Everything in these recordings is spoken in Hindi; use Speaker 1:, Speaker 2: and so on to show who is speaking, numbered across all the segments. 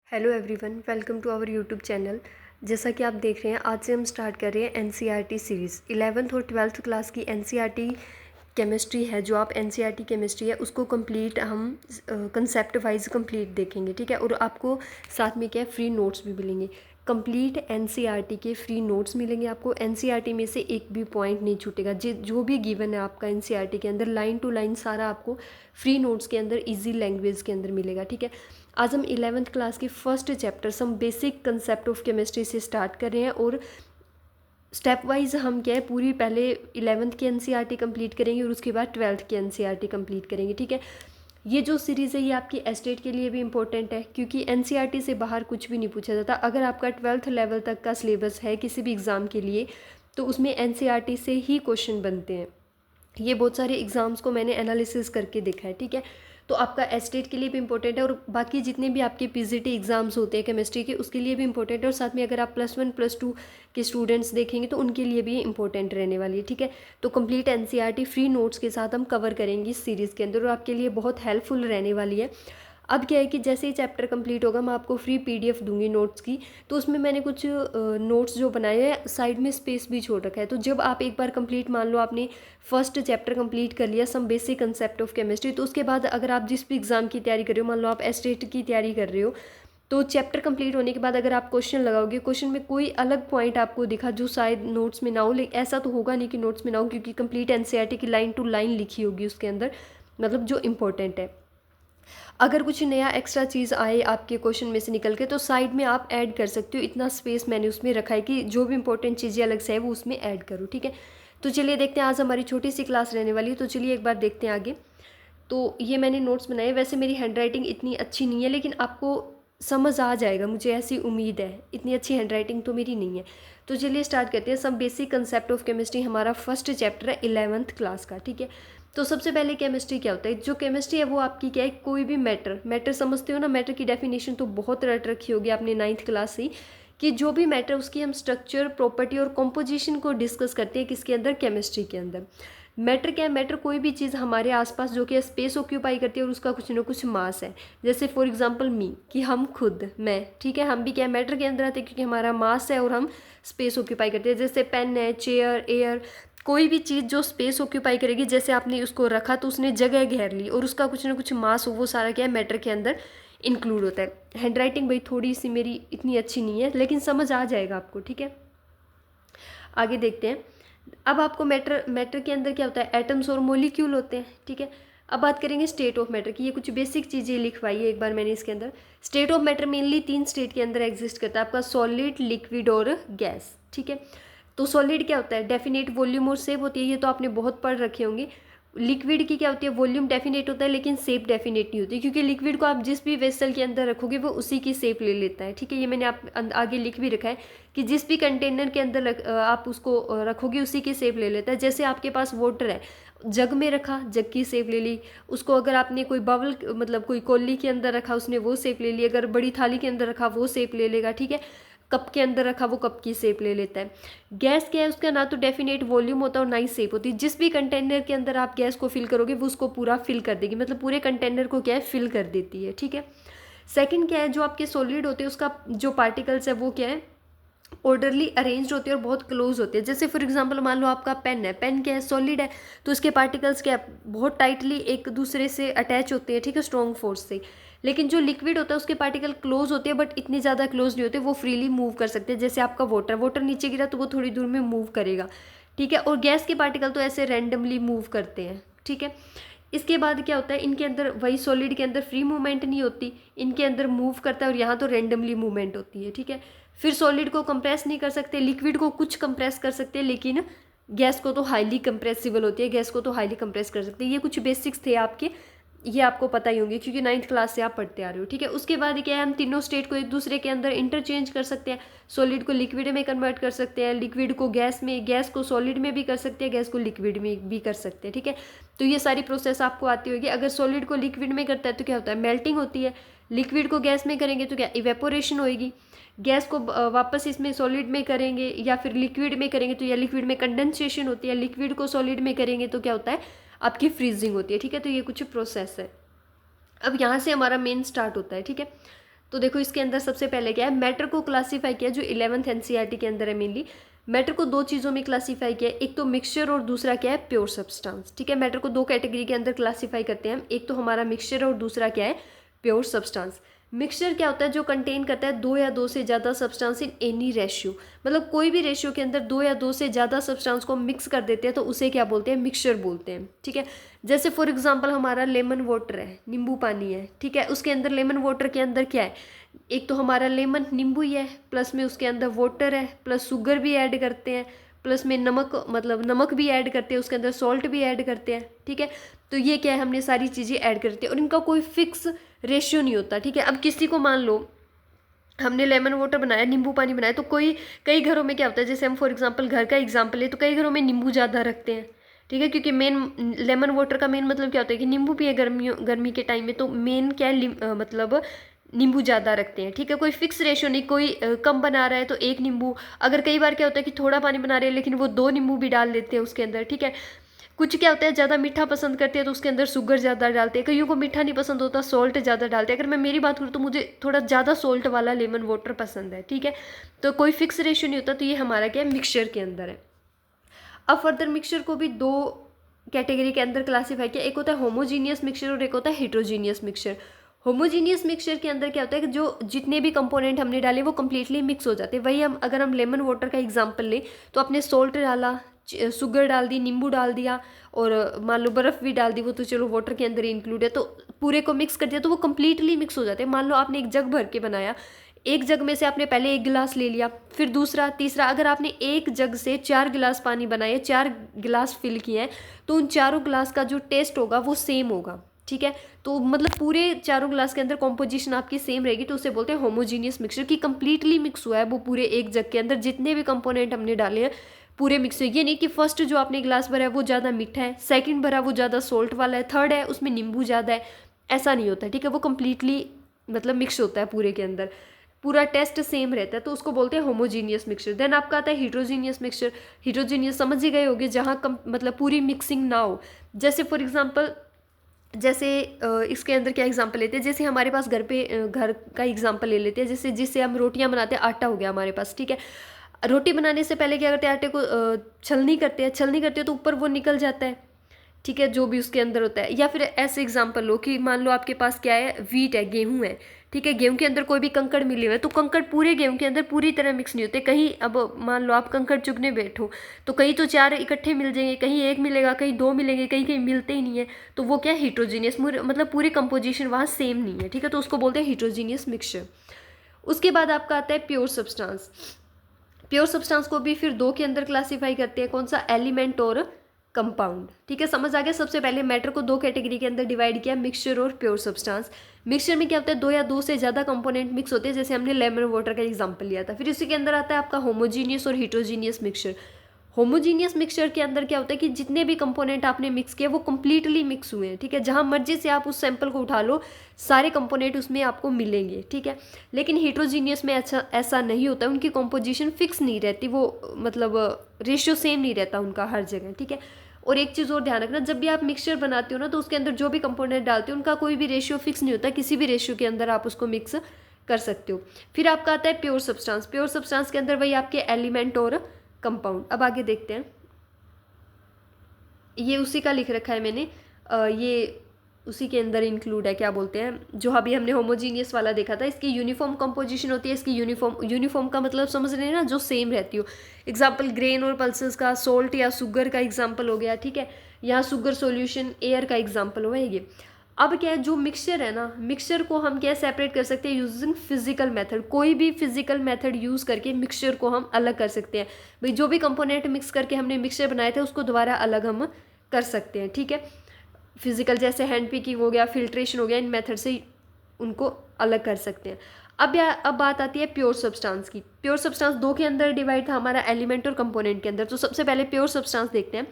Speaker 1: Hello everyone, welcome to our YouTube channel. जैसा कि आप देख रहे हैं, आज से हम स्टार्ट कर रहे हैं एनसीईआरटी सीरीज़। 11th और 12th क्लास की एनसीईआरटी केमिस्ट्री है, जो आप एनसीईआरटी केमिस्ट्री है उसको कंप्लीट हम कंसेप्ट वाइज कंप्लीट देखेंगे, ठीक है। और आपको साथ में क्या है, फ्री नोट्स भी मिलेंगे। कंप्लीट एनसीईआरटी के फ्री नोट्स मिलेंगे आपको। एनसीईआरटी में से एक भी पॉइंट नहीं छूटेगा। जो भी गिवन है आपका एनसीईआरटी के अंदर, लाइन टू लाइन सारा आपको फ्री नोट्स के अंदर इजी लैंग्वेज के अंदर मिलेगा, ठीक है। आज हम 11th क्लास के first chapter some basic concept of chemistry से स्टार्ट कर रहे हैं। और स्टेप वाइज हम क्या है, पूरी पहले 11th की एनसीईआरटी कंप्लीट करेंगे और उसके बाद 12th की एनसीईआरटी कंप्लीट करेंगे, ठीक है। ये जो सीरीज़ है ये आपकी एस्टेट के लिए भी इंपॉर्टेंट है, क्योंकि एनसीईआरटी से बाहर कुछ भी नहीं पूछा जाता। अगर आपका 12th लेवल तक का सिलेबस है किसी भी एग्ज़ाम के लिए, तो उसमें एनसीईआरटी से ही क्वेश्चन बनते हैं। ये बहुत सारे एग्ज़ाम्स को मैंने एनालिसिस करके देखा है, ठीक है। तो आपका एस्टेट के लिए भी इंपॉर्टेंट है, और बाकी जितने भी आपके पीजीटी एग्ज़ाम्स होते हैं केमिस्ट्री के, उसके लिए भी इंपॉर्टेंट है। और साथ में अगर आप +1 +2 के स्टूडेंट्स देखेंगे तो उनके लिए भी इंपॉर्टेंट रहने वाली है, ठीक है। तो कंप्लीट एनसीईआरटी फ्री नोट्स के साथ हम कवर करेंगे इस सीरीज़ के अंदर, और आपके लिए बहुत हेल्पफुल रहने वाली है। अब क्या है कि जैसे ही चैप्टर कंप्लीट होगा, मैं आपको फ्री पीडीएफ दूंगी नोट्स की। तो उसमें मैंने कुछ नोट्स जो बनाए हैं, साइड में स्पेस भी छोड़ रखा है। तो जब आप एक बार कंप्लीट, मान लो आपने फर्स्ट चैप्टर कंप्लीट कर लिया, some basic concept of chemistry, तो उसके बाद अगर आप जिस भी एग्ज़ाम की तैयारी कर रहे हो, मान लो आप एस्टेट की तैयारी कर रहे हो, तो चैप्टर कंप्लीट होने के बाद अगर आप क्वेश्चन लगाओगे, क्वेश्चन में कोई अलग पॉइंट आपको दिखा जो शायद नोट्स में ना हो, लेकिन ऐसा तो होगा नहीं कि नोट्स में ना हो, क्योंकि कंप्लीट एनसीईआरटी की लाइन टू लाइन लिखी होगी उसके अंदर, मतलब जो इंपॉर्टेंट है। अगर कुछ नया एक्स्ट्रा चीज़ आए आपके क्वेश्चन में से निकल के, तो साइड में आप ऐड कर सकते हो। इतना स्पेस मैंने उसमें रखा है कि जो भी इंपॉर्टेंट चीज़ें अलग से है वो उसमें ऐड करो, ठीक है। तो चलिए देखते हैं, आज हमारी छोटी सी क्लास रहने वाली है, तो चलिए एक बार देखते हैं आगे। तो ये मैंने नोट्स बनाए। वैसे मेरी हैंडराइटिंग इतनी अच्छी नहीं है, लेकिन आपको समझ आ जाएगा, मुझे ऐसी उम्मीद है। इतनी अच्छी हैंडराइटिंग तो मेरी नहीं है। तो चलिए स्टार्ट करते हैं। Some basic concept of chemistry हमारा फर्स्ट चैप्टर है 11th क्लास का, ठीक है। तो सबसे पहले केमिस्ट्री क्या होता है। जो केमिस्ट्री है वो आपकी क्या है, कोई भी मैटर समझते हो ना। मैटर की डेफिनेशन तो बहुत रट रखी होगी आपने 9th क्लास से ही, कि जो भी मैटर उसकी हम स्ट्रक्चर, प्रॉपर्टी और कॉम्पोजिशन को डिस्कस करते हैं किसके अंदर, केमिस्ट्री के अंदर। मैटर क्या है, मैटर कोई भी चीज़ हमारे आसपास जो कि स्पेस ऑक्यूपाई करती है और उसका कुछ ना कुछ मास है। जैसे फॉर एग्जांपल मी, कि हम खुद, मैं, ठीक है, हम भी क्या है, मैटर के अंदर आते हैं, क्योंकि हमारा मास है और हम स्पेस ऑक्यूपाई करते हैं। जैसे पेन है, चेयर, एयर, कोई भी चीज़ जो स्पेस ऑक्यूपाई करेगी, जैसे आपने उसको रखा तो उसने जगह घेर ली और उसका कुछ ना कुछ मास हो, वो सारा क्या है, मैटर के अंदर इंक्लूड होता है। हैंडराइटिंग भाई थोड़ी सी मेरी इतनी अच्छी नहीं है, लेकिन समझ आ जाएगा आपको, ठीक है। आगे देखते हैं। अब आपको मैटर के अंदर क्या होता है, एटम्स और मोलिक्यूल होते हैं, ठीक है। अब बात करेंगे स्टेट ऑफ मैटर की। ये कुछ बेसिक चीज़ें लिखवाई है एक बार मैंने इसके अंदर। State of matter mainly 3 state के अंदर एग्जिस्ट करता है आपका, सॉलिड, लिक्विड और गैस, ठीक है। तो सॉलिड क्या होता है, डेफिनेट वॉल्यूम और शेप होती है, ये तो आपने बहुत पढ़ रखे होंगे। लिक्विड की क्या होती है, वॉल्यूम डेफिनेट होता है लेकिन शेप डेफिनेट नहीं होती, क्योंकि लिक्विड को आप जिस भी वेसल के अंदर रखोगे वो उसी की शेप ले लेता है, ठीक है। ये मैंने आप आगे लिख भी रखा है कि जिस भी कंटेनर के अंदर आप उसको रखोगे उसी की शेप ले लेता है। जैसे आपके पास वाटर है, जग में रखा, जग की शेप ले ली। उसको अगर आपने कोई बावल, मतलब कोई कौली के अंदर रखा, उसने वो शेप ले ली। अगर बड़ी थाली के अंदर रखा वो शेप ले लेगा, ठीक है। कप के अंदर रखा वो कप की शेप ले लेता है। गैस क्या है, उसका ना तो डेफिनेट वॉल्यूम होता है और ना ही शेप होती है। जिस भी कंटेनर के अंदर आप गैस को फिल करोगे वो उसको पूरा फिल कर देगी, मतलब पूरे कंटेनर को क्या है, फिल कर देती है, ठीक है। सेकंड क्या है, जो आपके सॉलिड होते हैं उसका जो पार्टिकल्स है वो क्या है, ऑर्डरली अरेंज्ड होते हैं और बहुत क्लोज होते हैं। जैसे फॉर एग्जांपल मान लो आपका पेन है, पेन क्या है, सॉलिड है, तो इसके पार्टिकल्स क्या है, बहुत टाइटली एक दूसरे से अटैच होते हैं, ठीक है, स्ट्रॉन्ग फोर्स से। लेकिन जो लिक्विड होता है उसके पार्टिकल क्लोज होते हैं, बट इतनी ज़्यादा क्लोज नहीं होते, वो फ्रीली मूव कर सकते हैं। जैसे आपका वाटर नीचे गिरा तो वो थोड़ी दूर में मूव करेगा, ठीक है। और गैस के पार्टिकल तो ऐसे रैंडमली मूव करते हैं, ठीक है। इसके बाद क्या होता है, इनके अंदर वही सॉलिड के अंदर फ्री मूवमेंट नहीं होती, इनके अंदर मूव करता है और यहाँ तो रैंडमली मूवमेंट होती है, ठीक है। फिर सॉलिड को कंप्रेस नहीं कर सकते, लिक्विड को कुछ कंप्रेस कर सकते हैं, लेकिन गैस को तो हाईली कंप्रेसिबल होती है, गैस को तो हाईली कंप्रेस कर सकते हैं। ये कुछ बेसिक्स थे आपके, ये आपको पता ही होंगे क्योंकि 9th क्लास से आप पढ़ते आ रहे हो, ठीक है। उसके बाद क्या है, हम तीनों स्टेट को एक दूसरे के अंदर इंटरचेंज कर सकते हैं। सॉलिड को लिक्विड में कन्वर्ट कर सकते हैं, लिक्विड को गैस में, गैस को सॉलिड में भी कर सकते हैं, गैस को लिक्विड में भी कर सकते हैं, ठीक है। तो ये सारी प्रोसेस आपको आती होगी। अगर सॉलिड को लिक्विड में करता है तो क्या होता है, मेल्टिंग होती है। लिक्विड को गैस में करेंगे तो क्या, इवेपोरेशन होएगी। गैस को वापस इसमें सॉलिड में करेंगे या फिर लिक्विड में करेंगे तो, या लिक्विड में कंडेंसेशन होती है। लिक्विड को सॉलिड में करेंगे तो क्या होता है, आपकी फ्रीजिंग होती है, ठीक है। तो ये कुछ प्रोसेस है। अब यहाँ से हमारा मेन स्टार्ट होता है, ठीक है। तो देखो इसके अंदर सबसे पहले क्या है, मैटर को क्लासीफाई किया जो 11th एनसीईआरटी के अंदर है। मेनली मैटर को दो चीज़ों में क्लासीफाई किया है, एक तो मिक्सचर और दूसरा क्या है, प्योर सब्सटेंस। ठीक है, मैटर को दो कैटेगरी के अंदर क्लासीफाई करते हैं हम, एक तो हमारा मिक्सचर और दूसरा क्या है, प्योर सब्सटेंस। मिक्सचर क्या होता है, जो कंटेन करता है दो या दो से ज़्यादा सब्सटेंस इन एनी रेशियो, मतलब कोई भी रेशियो के अंदर दो या दो से ज़्यादा सब्सटेंस को मिक्स कर देते हैं तो उसे क्या बोलते हैं, मिक्सचर बोलते हैं। ठीक है, जैसे फॉर एग्जांपल हमारा लेमन वाटर है, नींबू पानी है। ठीक है, उसके अंदर लेमन वाटर के अंदर क्या है, एक तो हमारा लेमन नींबू ही है, प्लस में उसके अंदर वाटर है, प्लस शुगर भी ऐड करते हैं, प्लस में नमक, मतलब नमक भी ऐड करते हैं, उसके अंदर सॉल्ट भी ऐड करते हैं। ठीक है, तो ये क्या है, हमने सारी चीज़ें ऐड करती है और इनका कोई फिक्स रेशियो नहीं होता। ठीक है, अब किसी को मान लो हमने लेमन वाटर बनाया, नींबू पानी बनाया, तो कई घरों में क्या होता है, जैसे हम फॉर एग्जांपल घर का एग्जांपल है, तो कई घरों में नींबू ज़्यादा रखते हैं। ठीक है, क्योंकि मेन लेमन वाटर का मेन मतलब क्या होता है कि नींबू पिए गर्मी के टाइम में, तो मेन क्या है मतलब नींबू ज़्यादा रखते हैं। ठीक है, कोई फिक्स रेशियो नहीं, कोई कम बना रहा है तो एक नींबू, अगर कई बार क्या होता है कि थोड़ा पानी बना रहे हैं लेकिन वो दो नींबू भी डाल देते हैं उसके अंदर। ठीक है, कुछ क्या होता है ज़्यादा मीठा पसंद करते हैं तो उसके अंदर शुगर ज़्यादा डालते हैं, कईयों को मीठा नहीं पसंद होता, सॉल्ट ज़्यादा डालते हैं। अगर मैं मेरी बात करूँ तो मुझे थोड़ा ज़्यादा सॉल्ट वाला लेमन वाटर पसंद है। ठीक है, तो कोई फिक्स रेशियो नहीं होता, तो ये हमारा क्या है, मिक्सचर के अंदर है। अब फर्दर मिक्सचर को भी दो कैटेगरी के अंदर क्लासीफाई किया, एक होता है होमोजीनियस मिक्सचर और एक होता है हेट्रोजीनियस मिक्सचर। होमोजीनियस मिक्सचर के अंदर क्या होता है कि जो जितने भी कंपोनेंट हमने डाले वो कम्प्लीटली मिक्स हो जाते हैं। वही हम अगर हम लेमन वाटर का एग्जांपल लें तो आपने सॉल्ट डाला, शुगर डाल दी, नींबू डाल दिया और मान लो बर्फ़ भी डाल दी, वो तो चलो वाटर के अंदर ही इंक्लूड है, तो पूरे को मिक्स कर दिया तो वो कम्प्लीटली मिक्स हो जाते हैं। मान लो आपने एक जग भर के बनाया, एक जग में से आपने पहले एक गिलास ले लिया, फिर दूसरा, तीसरा, अगर आपने एक जग से 4 गिलास पानी बनाए, 4 गिलास फिल किए हैं, तो उन चारों गिलास का जो टेस्ट होगा वो सेम होगा। ठीक है, तो मतलब पूरे चारों गिलास के अंदर कॉम्पोजिशन आपकी सेम रहेगी, तो उसे बोलते हैं होमोजीनियस मिक्सचर, की कंप्लीटली मिक्स हुआ है वो पूरे एक जग के अंदर, जितने भी कंपोनेंट हमने डाले हैं पूरे मिक्स हुए। ये नहीं कि फर्स्ट जो आपने गिलास भरा है वो ज़्यादा मीठा है, सेकंड भरा वो ज़्यादा सॉल्ट वाला है, थर्ड है उसमें नींबू ज़्यादा है, ऐसा नहीं होता। ठीक है, वो कंप्लीटली मतलब मिक्स होता है पूरे के अंदर, पूरा टेस्ट सेम रहता है, तो उसको बोलते हैं होमोजीनियस मिक्सचर। देन आपका आता है हीट्रोजीनियस मिक्सचर। हीट्रोजीनियस समझ ही गए होगे, जहाँ मतलब पूरी मिक्सिंग ना हो। जैसे फॉर एग्जांपल, जैसे इसके अंदर क्या एग्जांपल लेते हैं, जैसे हमारे पास घर का एग्जांपल ले लेते हैं, जैसे जिससे हम रोटियां बनाते हैं, आटा हो गया हमारे पास। ठीक है, रोटी बनाने से पहले क्या करते हैं, आटे को छलनी करते हैं, छलनी करते हैं तो ऊपर वो निकल जाता है। ठीक है, जो भी उसके अंदर होता है। या फिर ऐसे एग्जांपल लो कि मान लो आपके पास क्या है, वीट है, गेहूं है। ठीक है, गेहूं के अंदर कोई भी कंकड़ मिले हुए हैं, तो कंकड़ पूरे गेहूं के अंदर पूरी तरह मिक्स नहीं होते। कहीं अब मान लो आप कंकड़ चुगने बैठो तो कहीं तो 4 इकट्ठे मिल जाएंगे, कहीं एक मिलेगा, कहीं 2 मिलेंगे, कहीं कहीं मिलते ही नहीं है, तो वो क्या है, हीट्रोजीनियस, मतलब पूरी कंपोजिशन वहाँ सेम नहीं है। ठीक है, तो उसको बोलते हैं हीट्रोजीनियस मिक्सचर। उसके बाद आपका आता है प्योर सब्सटेंस। प्योर सब्सटेंस को भी फिर दो के अंदर क्लासीफाई करते हैं, कौन सा, एलिमेंट और कंपाउंड। ठीक है, समझ आ गया। सबसे पहले मैटर को दो कैटेगरी के अंदर डिवाइड किया, मिक्सचर और प्योर सब्सटेंस। मिक्सचर में क्या होता है, दो या दो से ज़्यादा कंपोनेंट मिक्स होते हैं, जैसे हमने लेमन वाटर का एग्जांपल लिया था। फिर इसी के अंदर आता है आपका होमोजीनियस और हीट्रोजीनियस मिक्सचर। होमोजीनियस मिक्सचर के अंदर क्या होता है कि जितने भी कंपोनेंट आपने मिक्स किए वो कंप्लीटली मिक्स हुए हैं। ठीक है, जहाँ मर्जी से आप उस सैंपल को उठा लो, सारे कंपोनेंट उसमें आपको मिलेंगे। ठीक है, लेकिन हीट्रोजीनियस में ऐसा नहीं होता, उनकी कॉम्पोजिशन फिक्स नहीं रहती, वो मतलब रेशियो सेम नहीं रहता उनका हर जगह। ठीक है, और एक चीज़ और ध्यान रखना, जब भी आप मिक्सचर बनाते हो ना, तो उसके अंदर जो भी कंपोनेंट डालते हो उनका कोई भी रेशियो फिक्स नहीं होता, किसी भी रेशियो के अंदर आप उसको मिक्स कर सकते हो। फिर आपका आता है प्योर सब्सटेंस। प्योर सब्सटेंस के अंदर वही आपके एलिमेंट और कंपाउंड। अब आगे देखते हैं, ये उसी का लिख रखा है मैंने, ये उसी के अंदर इंक्लूड है, क्या बोलते हैं, जो अभी हमने होमोजीनियस वाला देखा था, इसकी यूनिफॉर्म कंपोजिशन होती है। इसकी यूनिफॉर्म का मतलब समझ रहे हैं ना, जो सेम रहती हो। एग्जाम्पल ग्रेन और पल्सेस का, सोल्ट या शुगर का एग्जाम्पल हो गया। ठीक है, यहाँ शुगर सॉल्यूशन, एयर का एग्जाम्पल हुआ ये। अब क्या है, जो मिक्सचर है ना, मिक्सचर को हम क्या सेपरेट कर सकते हैं यूजिंग फिजिकल मेथड। कोई भी फिजिकल मेथड यूज़ करके मिक्सचर को हम अलग कर सकते हैं। भाई जो भी कंपोनेंट मिक्स करके हमने मिक्सचर बनाए थे उसको दोबारा अलग हम कर सकते हैं। ठीक है, फिजिकल जैसे हैंड पिकिंग हो गया, फिल्ट्रेशन हो गया, इन मेथड से उनको अलग कर सकते हैं। अब बात आती है प्योर सब्सटेंस की। प्योर सब्सटेंस दो के अंदर डिवाइड था हमारा, एलिमेंट और कंपोनेंट के अंदर। तो सबसे पहले प्योर सब्सटेंस देखते हैं।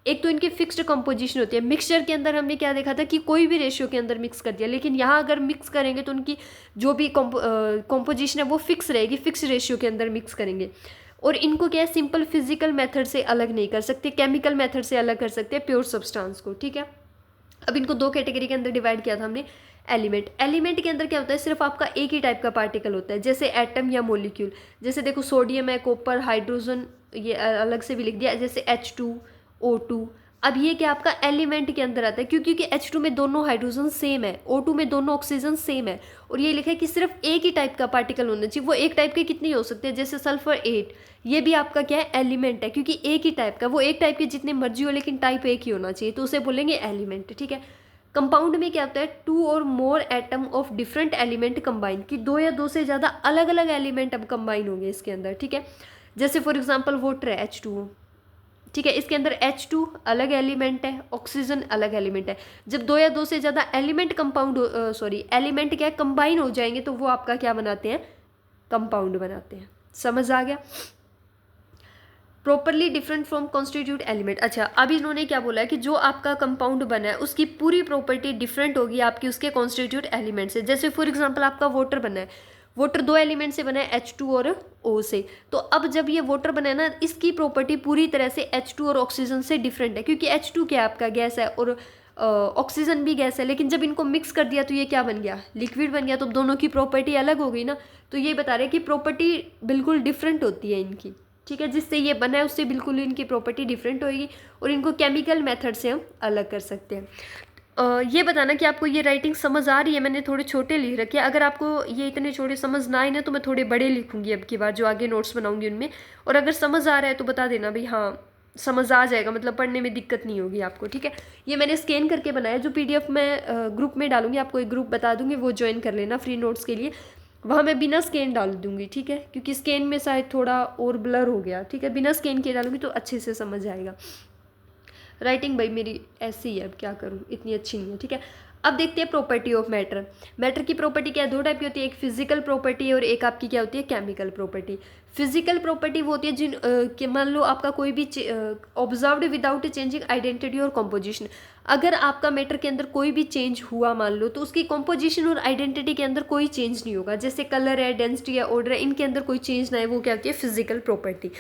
Speaker 1: एक तो इनकी फिक्स्ड कंपोजिशन होती है। मिक्सचर के अंदर हमने क्या देखा था कि कोई भी रेशियो के अंदर मिक्स कर दिया, लेकिन यहाँ अगर मिक्स करेंगे तो उनकी जो भी कंपोजिशन है वो फिक्स रहेगी, फिक्स रेशियो के अंदर मिक्स करेंगे। और इनको क्या है, सिंपल फिजिकल मेथड से अलग नहीं कर सकते, केमिकल मेथड से अलग कर सकते हैं प्योर सब्सटेंस को। ठीक है, अब इनको दो कैटेगरी के अंदर डिवाइड किया था हमने, एलिमेंट के अंदर क्या होता है, सिर्फ आपका एक ही टाइप का पार्टिकल होता है, जैसे एटम या मोलिक्यूल। जैसे देखो सोडियम है, कॉपर, हाइड्रोजन, ये अलग से भी लिख दिया, जैसे H2O2। अब ये क्या आपका एलिमेंट के अंदर आता है, क्योंकि H2 में दोनों हाइड्रोजन सेम है, O2 में दोनों ऑक्सीजन सेम है, और ये लिखा है कि सिर्फ एक ही टाइप का पार्टिकल होना चाहिए। वो एक टाइप के कितने हो सकते हैं, जैसे सल्फर 8, ये भी आपका क्या है, एलिमेंट है, क्योंकि एक ही टाइप का, वो एक टाइप के जितने मर्जी हो लेकिन टाइप एक ही होना चाहिए, तो उसे बोलेंगे एलिमेंट। ठीक है। कंपाउंड में क्या होता है, 2 और मोर atom of different element combine, कि 2 या 2 से ज़्यादा अलग अलग एलिमेंट अब कंबाइन होंगे इसके अंदर। ठीक है। जैसे फॉर एग्जांपल वाटर है, H2O। ठीक है, इसके अंदर H2 अलग एलिमेंट है, ऑक्सीजन अलग एलिमेंट है। जब 2 या 2 से ज़्यादा एलिमेंट एलिमेंट क्या कंबाइन हो जाएंगे, तो वो आपका क्या बनाते हैं, कंपाउंड बनाते हैं। समझ आ गया। Properly different from constitute element. अच्छा, अब इन्होंने क्या बोला है कि जो आपका कंपाउंड बना है उसकी पूरी प्रॉपर्टी डिफरेंट होगी आपकी उसके कॉन्स्टिट्यूट एलिमेंट से। जैसे फॉर एग्जांपल आपका वाटर बना है, वाटर 2 एलिमेंट से बना है, H2 और O से। तो अब जब ये वाटर बना है ना, इसकी प्रॉपर्टी पूरी तरह से H2 और ऑक्सीजन से डिफरेंट है, क्योंकि H2 क्या आपका गैस है और ऑक्सीजन भी गैस है, लेकिन जब इनको मिक्स कर दिया तो ये क्या बन गया, लिक्विड बन गया। तो दोनों की प्रॉपर्टी अलग हो गई ना, तो ये बता रहे हैं कि प्रॉपर्टी बिल्कुल डिफरेंट होती है इनकी। ठीक है, जिससे ये बना है उससे बिल्कुल इनकी प्रॉपर्टी डिफरेंट होगी, और इनको केमिकल मेथड से हम अलग कर सकते हैं। ये बताना कि आपको ये राइटिंग समझ आ रही है। मैंने थोड़े छोटे लिख रखे हैं, अगर आपको ये इतने छोटे समझ ना आए ना तो मैं थोड़े बड़े लिखूंगी अब की बार, जो आगे नोट्स बनाऊंगी उनमें। और अगर समझ आ रहा है तो बता देना भाई, हाँ समझ आ जाएगा, मतलब पढ़ने में दिक्कत नहीं होगी आपको। ठीक है। ये मैंने स्कैन करके बनाया, जो PDF मैं ग्रुप में डालूंगी, आपको एक ग्रुप बता दूंगी, वो ज्वाइन कर लेना फ्री नोट्स के लिए। वहाँ मैं बिना स्कैन डाल दूंगी। ठीक है, क्योंकि स्कैन में शायद थोड़ा और ब्लर हो गया। ठीक है, बिना स्कैन के डालूंगी तो अच्छे से समझ आएगा। राइटिंग भाई मेरी ऐसी है, अब क्या करूँ, इतनी अच्छी नहीं है। ठीक है। अब देखते हैं प्रॉपर्टी ऑफ मैटर। मैटर की प्रॉपर्टी क्या है, 2 टाइप की होती है, एक फिजिकल प्रॉपर्टी और एक आपकी क्या होती है, केमिकल प्रॉपर्टी। फिजिकल प्रॉपर्टी वो होती है कि मान लो आपका कोई भी ऑब्जर्व्ड विदाउट चेंजिंग आइडेंटिटी और कॉम्पोजिशन। अगर आपका मैटर के अंदर कोई भी चेंज हुआ मान लो, तो उसकी कॉम्पोजिशन और आइडेंटिटी के अंदर कोई चेंज नहीं होगा। जैसे कलर है, डेंसिटी है, ऑर्डर है, इनके अंदर कोई चेंज ना है, वो क्या होती है, फिजिकल प्रॉपर्टी।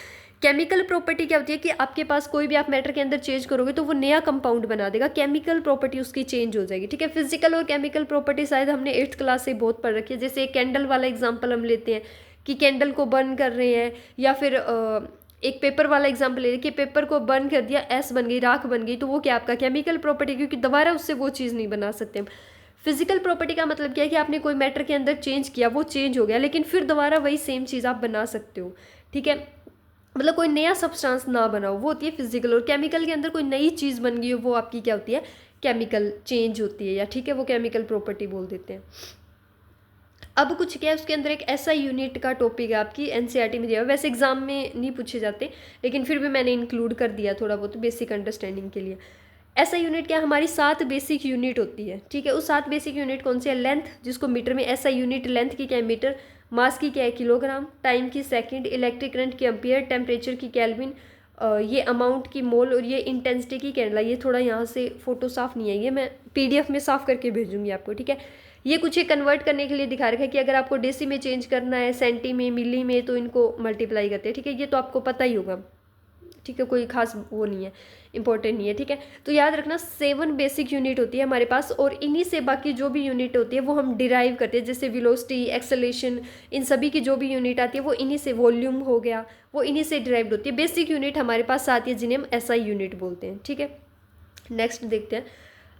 Speaker 1: केमिकल प्रॉपर्टी क्या होती है कि आपके पास कोई भी आप मैटर के अंदर चेंज करोगे तो वो नया कंपाउंड बना देगा, केमिकल प्रॉपर्टी उसकी चेंज हो जाएगी। ठीक है। फिजिकल और केमिकल प्रॉपर्टी शायद हमने 8th क्लास से बहुत पढ़ रखी है। जैसे एक कैंडल वाला एग्जांपल हम लेते हैं कि कैंडल को बर्न कर रहे हैं, या फिर एक पेपर वाला एग्जांपल ले रहे हैं कि पेपर को बर्न कर दिया, ऐश बन गई, राख बन गई, तो वो क्या आपका केमिकल प्रॉपर्टी, क्योंकि दोबारा उससे वो चीज़ नहीं बना सकते हम। फिजिकल प्रॉपर्टी का मतलब क्या है कि आपने कोई मैटर के अंदर चेंज किया, वो चेंज हो गया, लेकिन फिर दोबारा वही सेम चीज़ आप बना सकते हो। ठीक है, मतलब कोई नया सब्सटेंस ना बनाओ, वो होती है फिजिकल। और केमिकल के अंदर कोई नई चीज़ बन गई हो, वो आपकी क्या होती है, केमिकल चेंज होती है, या ठीक है वो केमिकल प्रॉपर्टी बोल देते हैं। अब कुछ क्या है, उसके अंदर एक ऐसा यूनिट का टॉपिक है आपकी NCERT में दिया हुआ, वैसे एग्जाम में नहीं पूछे जाते, लेकिन फिर भी मैंने इंक्लूड कर दिया थोड़ा बहुत बेसिक अंडरस्टैंडिंग के लिए। ऐसा यूनिट क्या, हमारी 7 बेसिक यूनिट होती है। ठीक है, उस 7 बेसिक यूनिट कौन सी है, लेंथ जिसको मीटर में, ऐसा यूनिट लेंथ की क्या है, मीटर, मास की क्या है, किलोग्राम, टाइम की सेकंड, इलेक्ट्रिक करंट की एम्पियर, टेम्परेचर की केल्विन, ये अमाउंट की मोल, और ये इंटेंसिटी की कैंडला। ये थोड़ा यहाँ से फोटो साफ नहीं है, ये मैं PDF में साफ करके भेजूंगी आपको। ठीक है, ये कुछ ये कन्वर्ट करने के लिए दिखा रखा है कि अगर आपको डेसी में चेंज करना है, सेंटी में, मिली में, तो इनको मल्टीप्लाई करते हैं। ठीक है, ये तो आपको पता ही होगा। ठीक है, कोई खास वो नहीं है, इंपॉर्टेंट नहीं है। ठीक है, तो याद रखना 7 बेसिक यूनिट होती है हमारे पास, और इन्हीं से बाकी जो भी यूनिट होती है वो हम डिराइव करते हैं। जैसे वेलोसिटी, एक्सेलरेशन, इन सभी की जो भी यूनिट आती है वो इन्हीं से, वॉल्यूम हो गया, वो इन्हीं से डिराइव्ड होती है। बेसिक यूनिट हमारे पास आती है जिन्हें हम SI यूनिट बोलते हैं। ठीक है, नेक्स्ट देखते हैं।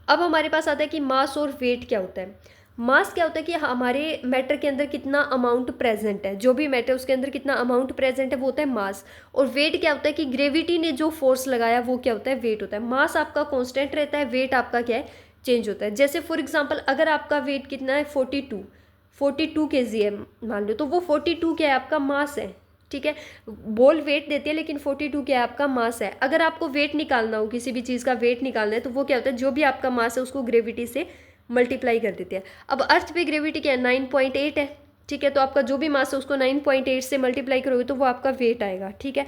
Speaker 1: अब हमारे पास आता है कि मास और वेट क्या होता है। मास क्या होता है कि हमारे मैटर के अंदर कितना अमाउंट प्रेजेंट है, जो भी मैटर उसके अंदर कितना अमाउंट प्रेजेंट है, वो होता है मास। और वेट क्या होता है कि ग्रेविटी ने जो फोर्स लगाया वो क्या होता है, वेट होता है। मास आपका कांस्टेंट रहता है, वेट आपका क्या है, चेंज होता है। जैसे फॉर एग्जांपल अगर आपका वेट कितना है, 42 kg है मान लो, तो वो 42 क्या है, आपका मास है। ठीक है, बॉल वेट देती है, लेकिन 42 क्या है, आपका मास है। अगर आपको वेट निकालना हो, किसी भी चीज़ का वेट निकालना है, तो वो क्या होता है, जो भी आपका मास है उसको ग्रेविटी से मल्टीप्लाई कर देते हैं। अब अर्थ पे ग्रेविटी क्या है, 9.8 है। ठीक है, तो आपका जो भी मास है उसको 9.8 से मल्टीप्लाई करोगे तो वो आपका वेट आएगा। ठीक है,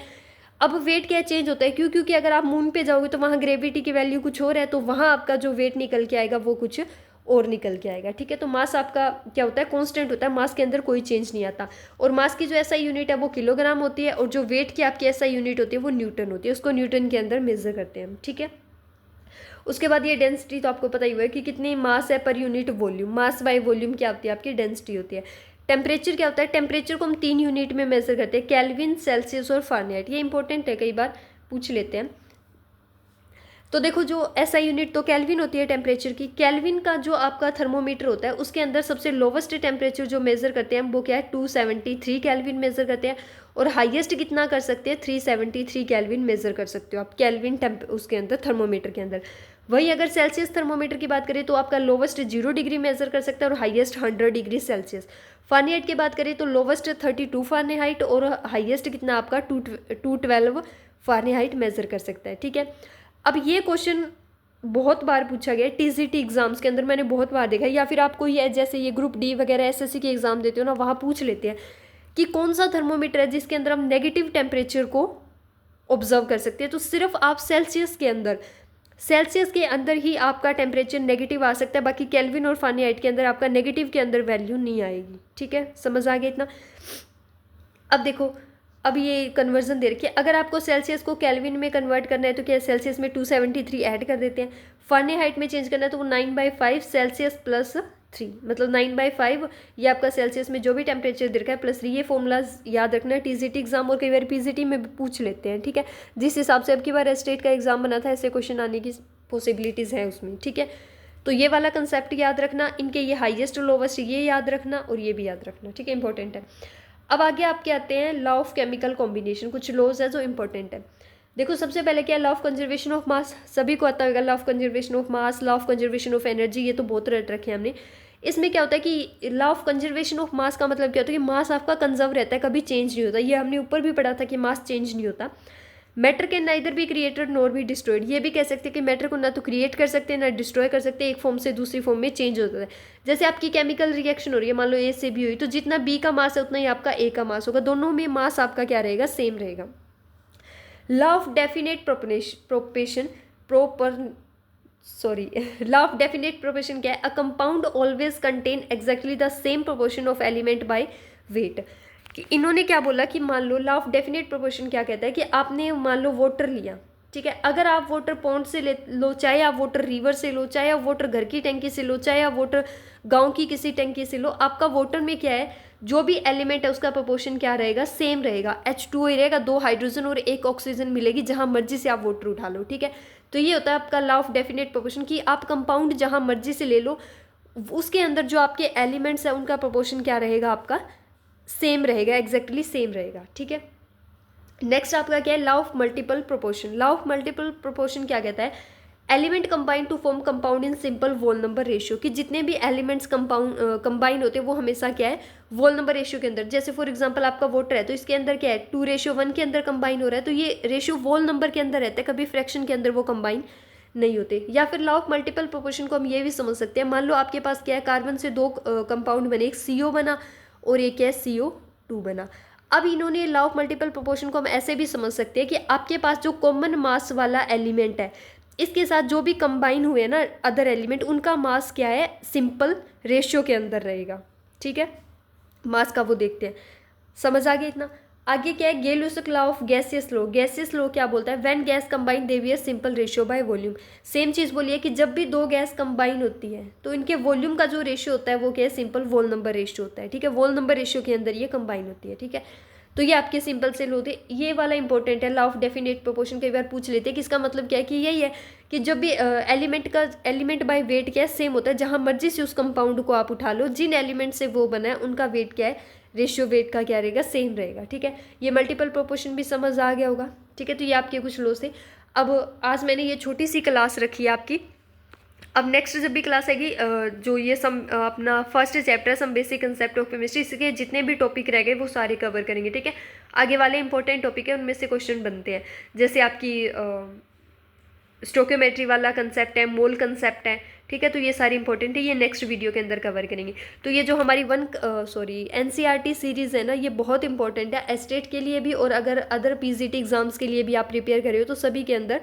Speaker 1: अब वेट क्या चेंज होता है, क्योंकि अगर आप मून पे जाओगे तो वहाँ ग्रेविटी की वैल्यू कुछ और है, तो वहाँ आपका जो वेट निकल के आएगा वो कुछ और निकल के आएगा। ठीक है, तो मास आपका क्या होता है, कांस्टेंट होता है, मास के अंदर कोई चेंज नहीं आता। और मास की जो SI यूनिट है वो किलोग्राम होती है, और जो वेट की आपकी SI यूनिट होती है वो न्यूटन होती है, उसको न्यूटन के अंदर मेजर करते हैं हम। ठीक है, उसके बाद ये डेंसिटी तो आपको पता ही हुआ है कि कितनी मास है per unit volume, mass by volume क्या होती है आपकी डेंसिटी होती है। टेम्परेचर क्या होता है, टेम्परेचर को हम 3 यूनिट में मेजर करते हैं, केल्विन, सेल्सियस और फारेनहाइट। ये इंपॉर्टेंट है, कई बार पूछ लेते हैं। तो देखो जो ऐसा यूनिट तो केल्विन होती है टेम्परेचर की। केल्विन का जो आपका थर्मोमीटर होता है उसके अंदर सबसे लोवेस्ट टेम्परेचर जो मेज़र करते हैं वो क्या है 273 केल्विन मेज़र करते हैं, और हाईएस्ट कितना कर सकते हैं 373 केल्विन मेज़र कर सकते हो आप केल्विन टेम्प उसके अंदर थर्मोमीटर के अंदर। वही अगर सेल्सियस थर्मोमीटर की बात करें तो आपका लोवेस्ट 0 डिग्री मेज़र कर सकता है और हाईएस्ट 100 डिग्री सेल्सियस। फारेनहाइट की बात करें तो लोवेस्ट 32 फारेनहाइट और हाईएस्ट कितना आपका 212 फारेनहाइट मेज़र कर सकता है। ठीक है, अब ये क्वेश्चन बहुत बार पूछा गया है टीजीटी एग्जाम्स के अंदर, मैंने बहुत बार देखा है, या फिर आपको ये जैसे ये ग्रुप डी वगैरह एसएससी के एग्जाम देते हो ना, वहाँ पूछ लेते हैं कि कौन सा थर्मोमीटर है जिसके अंदर हम नेगेटिव टेम्परेचर को ऑब्जर्व कर सकते हैं। तो सिर्फ आप सेल्सियस के अंदर ही आपका टेम्परेचर नेगेटिव आ सकता है, बाकी केल्विन और फारेनहाइट के अंदर आपका नेगेटिव के अंदर वैल्यू नहीं आएगी। ठीक है, समझ आ गया इतना। अब देखो, अब ये कन्वर्जन दे रखी है, अगर आपको सेल्सियस को केल्विन में कन्वर्ट करना है तो क्या सेल्सियस में 273 ऐड कर देते हैं, फारेनहाइट में चेंज करना है तो वो 9/5 सेल्सियस प्लस 3, मतलब 9/5 ये आपका सेल्सियस में जो भी टेम्परेचर दे रखा है प्लस 3। ये फॉर्मूला याद रखना है, टीजीटी एग्जाम और कई बार पीजीटी में भी पूछ लेते हैं। ठीक है, जिस हिसाब से अब की बार स्टेट का एग्जाम बना था ऐसे क्वेश्चन आने की पॉसिबिलिटीज़ है उसमें। ठीक है, तो ये वाला कंसेप्ट याद रखना, इनके ये हाईएस्ट लोवेस्ट ये याद रखना और ये भी याद रखना। ठीक है, इंपॉर्टेंट है। अब आगे आपके आते हैं लॉ ऑफ केमिकल कॉम्बिनेशन, कुछ लॉज है जो इंपॉर्टेंट है। देखो सबसे पहले क्या है, law of conservation of mass, सभी को आता होगा law of conservation of mass, law of conservation of energy, ये तो बहुत रट रखे हैं हमने। इसमें क्या होता है कि law of conservation of mass का मतलब क्या होता है कि मास आपका कंजर्व रहता है, कभी चेंज नहीं होता। ये हमने ऊपर भी पढ़ा था कि मास चेंज नहीं होता। Matter can neither be created nor be destroyed, ये भी कह सकते हैं कि मैटर को ना तो क्रिएट कर सकते हैं ना डिस्ट्रॉय कर सकते हैं, एक फॉर्म से दूसरी फॉर्म में चेंज होता है। जैसे आपकी केमिकल रिएक्शन हो रही है, मान लो ए से बी हुई, तो जितना बी का मास है उतना ही आपका ए का मास होगा, दोनों में मास आपका क्या रहेगा, सेम रहेगा। Law of definite proportion law of definite proportion क्या है, a compound always contain exactly the same proportion of element by weight. कि इन्होंने क्या बोला कि मान लो लॉ ऑफ डेफिनेट प्रोपोर्शन क्या कहता है कि आपने मान लो वाटर लिया, ठीक है, अगर आप वाटर पॉन्ड से ले लो, चाहे आप वाटर रिवर से लो, चाहे आप वाटर घर की टंकी से लो, चाहे आप वाटर गांव की किसी टंकी से लो, आपका वाटर में क्या है, जो भी एलिमेंट है उसका प्रोपोर्शन क्या रहेगा, सेम रहेगा। H2O ही रहेगा, 2 हाइड्रोजन और 1 ऑक्सीजन मिलेगी जहां मर्जी से आप वाटर उठा लो। ठीक है, तो ये होता है आपका लॉ ऑफ डेफिनेट प्रोपोर्शन कि आप कंपाउंड जहां मर्जी से ले लो, उसके अंदर जो आपके एलिमेंट्स है उनका प्रोपोर्शन क्या रहेगा, आपका सेम रहेगा, एग्जैक्टली सेम रहेगा। ठीक है, नेक्स्ट आपका क्या है, law of multiple proportion. Law of multiple proportion क्या कहता है, element combine to form compound in simple whole number ratio, कि जितने भी एलिमेंट्स कंबाइन होते हैं वो हमेशा क्या है, वोल नंबर रेशियो के अंदर। जैसे फॉर एग्जांपल आपका वाटर है तो इसके अंदर क्या है 2:1 के अंदर कंबाइन हो रहा है, तो ये रेशियो वोल नंबर के अंदर रहता है, कभी फ्रैक्शन के अंदर वो कंबाइन नहीं होते। या फिर लॉ ऑफ मल्टीपल प्रोपोर्शन को हम ये भी समझ सकते हैं, मान लो आपके पास क्या है, कार्बन से 2 कंपाउंड बने, एक CO बना और एक है CO2 बना। अब इन्होंने लॉ ऑफ मल्टीपल प्रोपोर्शन को हम ऐसे भी समझ सकते हैं कि आपके पास जो कॉमन मास वाला एलिमेंट है, इसके साथ जो भी कंबाइन हुए ना अदर एलिमेंट, उनका मास क्या है, सिंपल रेशियो के अंदर रहेगा। ठीक है, मास का वो देखते हैं, समझ आ गया इतना। आगे क्या है, Gay Lussac law of gaseous law. Gaseous law क्या बोलता है, when gas combine they be simple ratio by volume. Same चीज़ बोलिए कि जब भी 2 गैस कंबाइन होती है तो इनके वॉल्यूम का जो रेशियो होता है वो क्या है, सिंपल वोल नंबर रेशियो होता है। ठीक है, वोल नंबर रेशियो के अंदर ये कंबाइन होती है। ठीक है, तो ये आपके सिंपल से लॉ थे, ये वाला इंपॉर्टेंट है। लॉ ऑफ डेफिनेट प्रोपोर्शन कई बार पूछ लेते हैं कि इसका मतलब क्या है, कि यही है कि जब भी एलिमेंट बाय वेट क्या है, सेम होता है, जहाँ मर्जी से उस कंपाउंड को आप उठा लो, जिन एलिमेंट से वो बना है उनका वेट क्या है, रेशियो वेट का क्या रहेगा, सेम रहेगा। ठीक है, ये मल्टीपल प्रोपोर्शन भी समझ आ गया होगा। ठीक है, तो ये आपके कुछ लॉ थे। अब आज मैंने ये छोटी सी क्लास रखी है आपकी, अब नेक्स्ट जब भी क्लास आएगी जो ये अपना first chapter some basic concept of chemistry, इसके जितने भी टॉपिक रह गए वो सारे कवर करेंगे। ठीक है, आगे वाले इंपॉर्टेंट टॉपिक है उनमें से क्वेश्चन बनते हैं, जैसे आपकी स्टोकियोमेट्री वाला कंसेप्ट है, मोल कंसेप्ट है। ठीक है, तो ये सारी इंपॉर्टेंट है, ये नेक्स्ट वीडियो के अंदर कवर करेंगे। तो ये जो हमारी NCERT सीरीज़ है ना, ये बहुत इंपॉर्टेंट है एस्टेट के लिए भी, और अगर अदर PGT एग्जाम्स के लिए भी आप प्रिपेयर कर रहे हो तो सभी के अंदर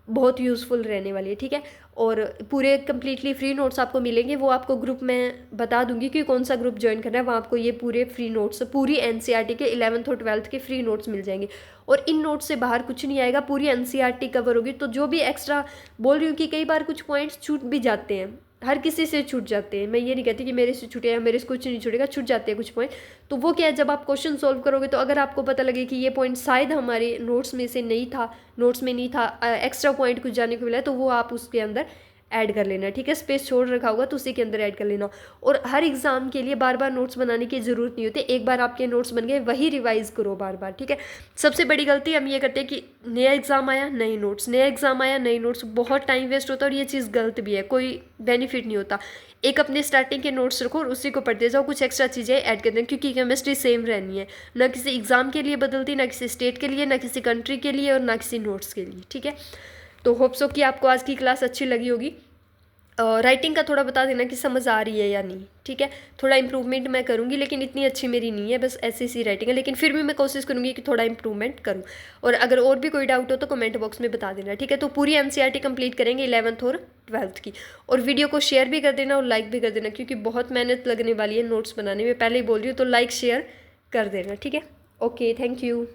Speaker 1: बहुत यूज़फुल रहने वाली है, ठीक है। और पूरे कम्प्लीटली फ्री नोट्स आपको मिलेंगे, वो आपको ग्रुप में बता दूंगी कि कौन सा ग्रुप ज्वाइन करना है, वहाँ आपको ये पूरे फ्री नोट्स, पूरी एनसीईआरटी के 11th और 12th के फ्री नोट्स मिल जाएंगे। और इन नोट्स से बाहर कुछ नहीं आएगा, पूरी एनसीईआरटी कवर होगी। तो जो भी एक्स्ट्रा बोल रही हूँ कि कई बार कुछ पॉइंट्स छूट भी जाते हैं, हर किसी से छूट जाते हैं, मैं ये नहीं कहती कि मेरे से छूटे या मेरे से कुछ नहीं छूटेगा, छूट जाते हैं कुछ पॉइंट। तो वो क्या है, जब आप क्वेश्चन सॉल्व करोगे तो अगर आपको पता लगे कि ये पॉइंट शायद हमारे नोट्स में से नहीं था, नोट्स में नहीं था, एक्स्ट्रा पॉइंट कुछ जाने को मिला है, तो वो आप उसके अंदर ऐड कर लेना, ठीक है। स्पेस छोड़ रखा होगा तो उसी के अंदर ऐड कर लेना। और हर एग्जाम के लिए बार बार नोट्स बनाने की ज़रूरत नहीं होती, एक बार आपके नोट्स बन गए वही रिवाइज करो बार बार, ठीक है। सबसे बड़ी गलती हम ये करते हैं कि नया एग्ज़ाम आया नए नोट्स, नया एग्ज़ाम आया नए नोट्स, बहुत टाइम वेस्ट होता है और ये चीज़ गलत भी है, कोई बेनिफिट नहीं होता। एक अपने स्टार्टिंग के नोट्स रखो और उसी को पढ़ते जाओ, कुछ एक्स्ट्रा चीज़ें ऐड कर दें, क्योंकि केमिस्ट्री सेम रहनी है, ना किसी एग्ज़ाम के लिए बदलती, ना किसी स्टेट के लिए, ना किसी कंट्री के लिए और ना किसी नोट्स के लिए, ठीक है। तो होप सो कि आपको आज की क्लास अच्छी लगी होगी। राइटिंग का थोड़ा बता देना कि समझ आ रही है या नहीं, ठीक है। थोड़ा इंप्रूवमेंट मैं करूँगी, लेकिन इतनी अच्छी मेरी नहीं है, बस ऐसी सी राइटिंग है, लेकिन फिर भी मैं कोशिश करूँगी कि थोड़ा इंप्रूवमेंट करूँ। और अगर और भी कोई डाउट हो तो कमेंट बॉक्स में बता देना, ठीक है। तो पूरी एनसीईआरटी कंप्लीट करेंगे 11th और 12th की। और वीडियो को शेयर भी कर देना और लाइक भी कर देना, क्योंकि बहुत मेहनत लगने वाली है नोट्स बनाने में, पहले ही बोल रही हूँ। तो लाइक शेयर कर देना, ठीक है। Okay, thank you.